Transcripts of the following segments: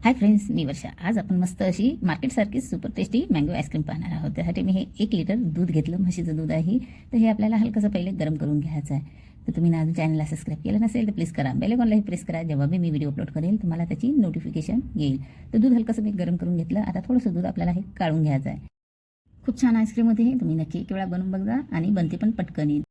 Hi friends, मी वर्षा. आज आपण मस्त अशी मार्केटसारखी सुपर टेस्टी मँगो आईस्क्रीम पाहणार आहोत. त्यासाठी मी हे 1 लिटर दूध घेतलं, म्हशीचं दूध आहे. तर हे आपल्याला हलकंसं पहिले गरम करून घ्यायचं आहे. तर तुम्ही अजून चॅनलला सबस्क्राईब केलं नसेल तर प्लीज करा. बेल आयकॉनलाही प्रेस करा. जेव्हा मी व्हिडिओ अपलोड करेल तुम्हाला त्याची नोटिफिकेशन येईल. तर दूध हलकंसं मी गरम करून घेतलं. आता थोडंसं दूध आपल्याला हे काढून घ्यायचं आहे. खूप छान आईस्क्रीम होते हे. तुम्ही नक्की एक वेळा बनवून बघा आणि बनते पण पटकन येईल.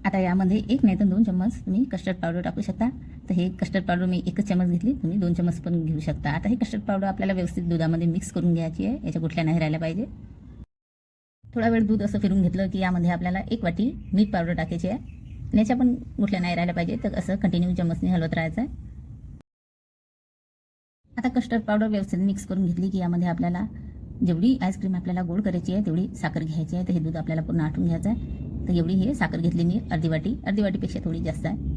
आता यामध्ये 1 नाही तर 2 चम्मच तुम्ही कस्टर्ड पावडर टाकू शकता. तर हे कस्टर्ड पावडर मी 1 चम्मच घेतली, तुम्ही 2 चम्मच पण घेऊ शकता. आता हे कस्टर्ड पावडर आपल्याला व्यवस्थित दुधामध्ये मिक्स करून घ्यायची आहे. याच्या गुठल्या नाही राहिल्या पाहिजे. थोडा वेळ दूध असं फिरून घेतलं की यामध्ये आपल्याला 1 वाटी मीठ पावडर टाकायची आहे. आणि याच्या पण गुठल्या नाही राहिल्या पाहिजे. तर असं कंटिन्यू चम्मचने हलवत राहायचं आहे. आता कस्टर्ड पावडर व्यवस्थित मिक्स करून घेतली की यामध्ये आपल्याला जेवढी आईस्क्रीम आपल्याला गोड करायची आहे तेवढी साखर घ्यायची आहे. तर हे दूध आपल्याला पूर्ण आटून घ्यायचं आहे. तर एवढी हे साखर घेतली मी, अर्धी वाटीपेक्षा थोडी जास्त आहे.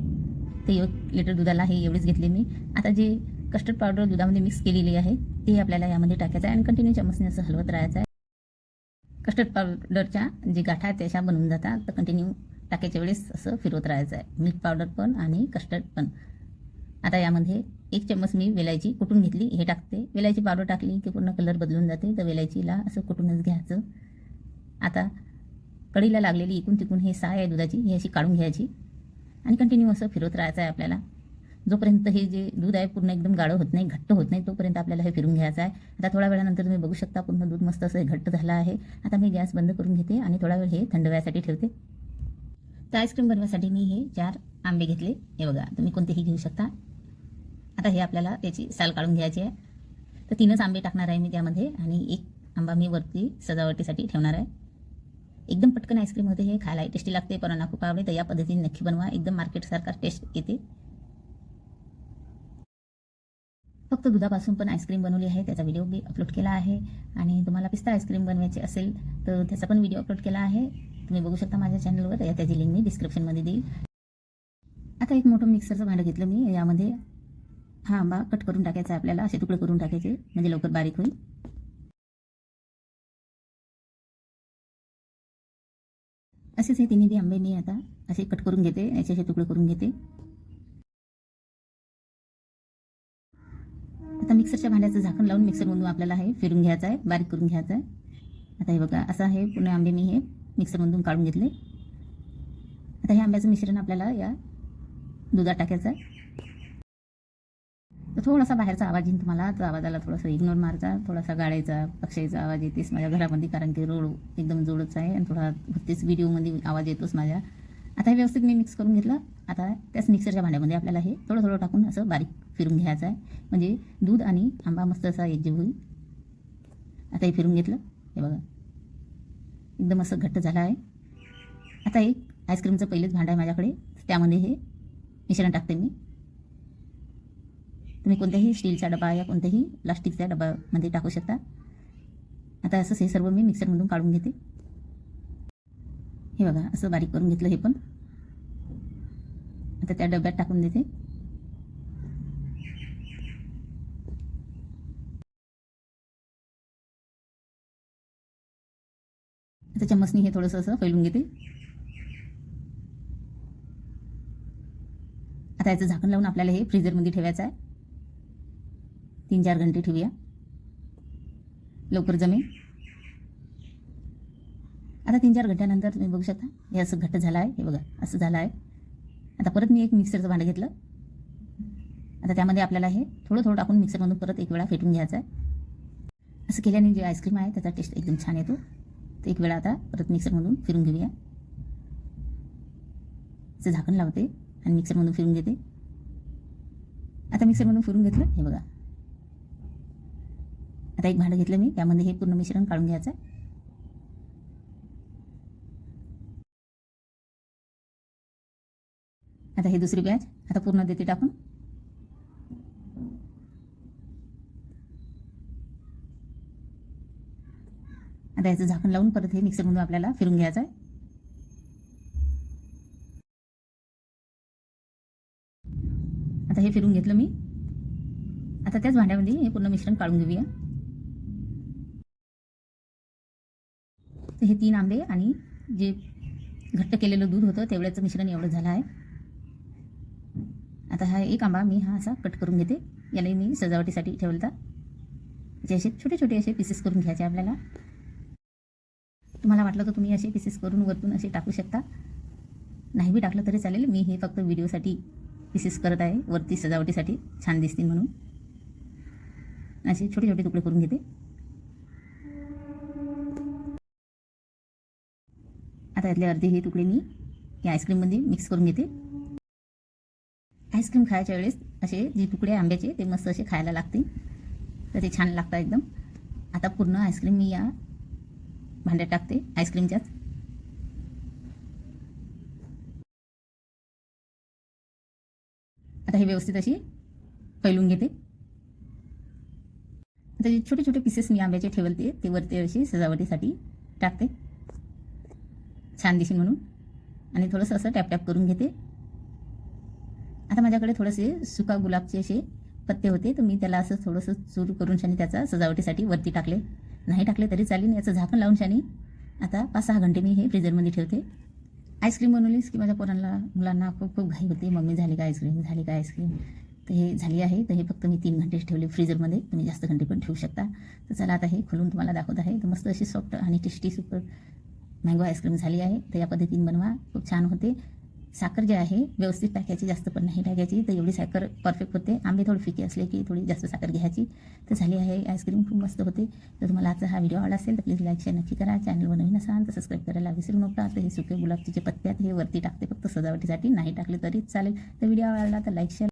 ते 1 लिटर दुधाला हे एवढीच घेतली मी. आता जे कस्टर्ड पावडर दुधामध्ये मिक्स केलेली आहे ते आपल्याला यामध्ये टाकायचं आहे आणि कंटिन्यू चम्मचने असं हलवत राहायचं आहे. कस्टर्ड पावडरच्या जे गाठा आहेत त्याच्या बनवून जातात. तर कंटिन्यू टाकायच्या वेळेस असं फिरवत राहायचं आहे, मीठ पावडर पण आणि कस्टर्ड पण. आता यामध्ये 1 चम्मच मी वेलायची कुटून घेतली, हे टाकते. वेलायची पावडर टाकली की पूर्ण कलर बदलून जाते. तर वेलायचीला असं कुटूनच घ्यायचं. आता कढईला लागलेली इकून तिकून हे साय आहे दुधाची, ही अशी काढून घ्यायची आणि कंटिन्यू असं फिरवत राहायचं आहे आपल्याला. जोपर्यंत हे जे दूध आहे पूर्ण एकदम गाढं होत नाही, घट्ट होत नाही, तोपर्यंत आपल्याला हे फिरून घ्यायचं आहे. आता थोड्या वेळानंतर तुम्ही बघू शकता पूर्ण दूध मस्त असं घट्ट झालं आहे. आता मी गॅस बंद करून घेते आणि थोडा वेळ हे थंड व्हायसाठी ठेवते. तर आईस्क्रीम बनवण्यासाठी मी हे 4 आंबे घेतले. हे बघा, तुम्ही कोणतेही घेऊ शकता. आता हे आपल्याला त्याची साल काढून घ्यायची आहे. तर 3च आंबे टाकणार आहे मी त्यामध्ये आणि 1 आंबा मी वरती सजावटीसाठी ठेवणार आहे. एकदम पटकन आईस्क्रीम होते हे, खायला टेस्टी लागते, पोरांना खूप आवडते. तर या पद्धतीने नक्की बनवा, एकदम मार्केटसारखा टेस्ट येते. फक्त दुधापासून पण आईस्क्रीम बनवली आहे, त्याचा व्हिडिओ मी अपलोड केला आहे. आणि तुम्हाला पिस्ता आईस्क्रीम बनवायची असेल तर त्याचा पण व्हिडिओ अपलोड केला आहे, तुम्ही बघू शकता माझ्या चॅनलवर. त्याची लिंक मी डिस्क्रिप्शनमध्ये देईल. आता एक मोठं मिक्सरचं भांडं घेतलं मी. यामध्ये हा आंबा कट करून टाकायचा आहे आपल्याला, असे तुकडे करून टाकायचे म्हणजे लवकर बारीक होईल. असेच हे तिन्ही बी आंबे मी आता असे कट करून घेते, याचे असे तुकडे करून घेते. आता मिक्सरच्या भांड्याचं झाकण लावून मिक्सरमधून आपल्याला हे फिरून घ्यायचं आहे, बारीक करून घ्यायचं आहे. आता हे बघा, असं हे पूर्ण आंबे मी हे मिक्सरमधून काढून घेतले. आता हे आंब्याचं मिश्रण आपल्याला या दुधात टाकायचं आहे. तर थोडासा बाहेरचा आवाज येईल तुम्हाला, तर आवाजाला थोडासा इग्नोर मारचा. थोडासा गाड्याचा पक्ष्याचा आवाज येतेच माझ्या घरामध्ये, कारण की रोड एकदम जोडच आहे आणि थोडा तेच व्हिडिओमध्ये आवाज येतोच माझ्या. आता हे व्यवस्थित मी मिक्स करून घेतलं. आता त्याच मिक्सरच्या भांड्यामध्ये आपल्याला हे थोडं थोडं टाकून असं बारीक फिरून घ्यायचं आहे, म्हणजे दूध आणि आंबा मस्त असा एकजीव होईल. आता हे फिरून घेतलं. हे बघा, एकदम असं घट्ट झालं आहे. आता एक आईस्क्रीमचं पहिलेच भांडं आहे माझ्याकडे, त्यामध्ये हे मिश्रण टाकते मी. तुम्ही कोणत्याही स्टीलचा डबा या कोणत्याही प्लास्टिकच्या डब्यामध्ये टाकू शकता. आता असंच हे सर्व मी मिक्सरमधून काढून घेते. हे बघा, असं बारीक करून घेतलं हे पण. आता त्या डब्यात टाकून देते. आता चम्मचनी हे थोडंसं असं फैलून घेते. आता याचं झाकण लावून आपल्याला हे फ्रीजरमध्ये ठेवायचं आहे. 3-4 घंटे ठेवूया, लवकर जमेल. आता 3-4 घंट्यानंतर तुम्ही बघू शकता हे असं घट्ट झालं आहे. हे बघा, असं झालं आहे. आता परत मी एक मिक्सरचं भांडं घेतलं. आता त्यामध्ये आपल्याला हे थोडं थोडं टाकून मिक्सरमधून परत 1 वेळा फेटून घ्यायचं आहे. असं केल्याने जे आईस्क्रीम आहे त्याचा टेस्ट एकदम छान येतो. तर 1 वेळा आता परत मिक्सरमधून फिरून घेऊया. असं झाकण लावते आणि मिक्सरमधून फिरून घेते. आता मिक्सरमधून फिरून घेतलं. हे बघा, आता एक भांडं घेतलं मी, त्यामध्ये हे पूर्ण मिश्रण काढून घ्यायचं आहे. आता हे दुसरी बॅच आता पूर्ण देते टाकून. आता याचं झाकण लावून परत हे मिक्सरमधून आपल्याला फिरून घ्यायचं आहे. आता हे फिरून घेतलं मी. आता त्याच भांड्यामध्ये हे पूर्ण मिश्रण काढून घेऊया. तर हे 3 आंबे आणि जे घट्ट केलेलं दूध होतं तेवढ्याचं मिश्रण एवढं झालं आहे. आता हा एक आंबा मी हा असा कट करून घेते. याला मी सजावटीसाठी ठेवला. जे असे छोटे छोटे असे पीसेस करून घ्यायचे आपल्याला. तुम्हाला वाटलं तर तुम्ही असे पीसेस करून वरतून असे टाकू शकता, नाही बी टाकलं तरी चालेल. मी हे फक्त व्हिडिओसाठी पीसेस करत आहे, वरती सजावटीसाठी छान दिसतील म्हणून. असे छोटे छोटे तुकडे करून घेते. आता यातले अर्धे हे तुकडे मी या आईस्क्रीममध्ये मिक्स करून घेते. आईस्क्रीम खायच्या वेळेस असे जे तुकडे आंब्याचे ते मस्त असे खायला लागतील, तर ते छान लागतात एकदम. आता पूर्ण आईस्क्रीम मी या भांड्यात टाकते आईस्क्रीमच्याच. आता हे व्यवस्थित अशी पैलून घेते. आता जे छोटे छोटे पीसेस मी आंब्याचे ठेवलते ते वरती अशी सजावटीसाठी टाकते, छान दिसेल म्हणून. आणि थोडंसं असं टॅप टॅप करून घेते. आता माझ्याकडे थोडेसे सुका गुलाबचे असे पत्ते होते, तर मी त्याला असं थोडंसं चूर करून शानी त्याचा सजावटीसाठी वरती टाकले. नाही टाकले तरी चालेल. याचं झाकण लावून शानी आता 5-6 घंटे मी हे फ्रीजरमध्ये ठेवते. आईस्क्रीम बनवलीस की माझ्या मुलांना खूप खूप घाई होते, मम्मी झाली का आईस्क्रीम, झाली का आईस्क्रीम. तर हे झाली आहे. तर हे फक्त मी 3 घंटे ठेवले फ्रीजरमध्ये. तुम्ही जास्त घंटे पण ठेवू शकता. तर चला आता हे खोलून तुम्हाला दाखवत आहे. तर मस्त अशी सॉफ्ट आणि टेस्टी सुपर मँगो आईस्क्रीम झाली आहे. तर या पद्धतीने बनवा, खूप छान होते. साखर जी आहे व्यवस्थित टाकायची, जास्त पण नाही टाकायची. तर एवढी साखर परफेक्ट होते. आंबे थोडे फिके असले की थोडी जास्त साखर घ्यायची. तर झाली आहे आईस्क्रीम, खूप मस्त होते. तर तुम्हाला आजचा हा व्हिडिओ आवडला असेल तर प्लीज लाईक शेअर नक्की करा. चॅनल नवीन असाल तर सबस्क्राईब करायला विसरू नका. तर हे सुके गुलाबचे जे पत्ते आहेत हे वरती टाकते फक्त सजावटीसाठी, नाही टाकले तरी चालेल. तर व्हिडिओ आवडला तर लाईक शेअर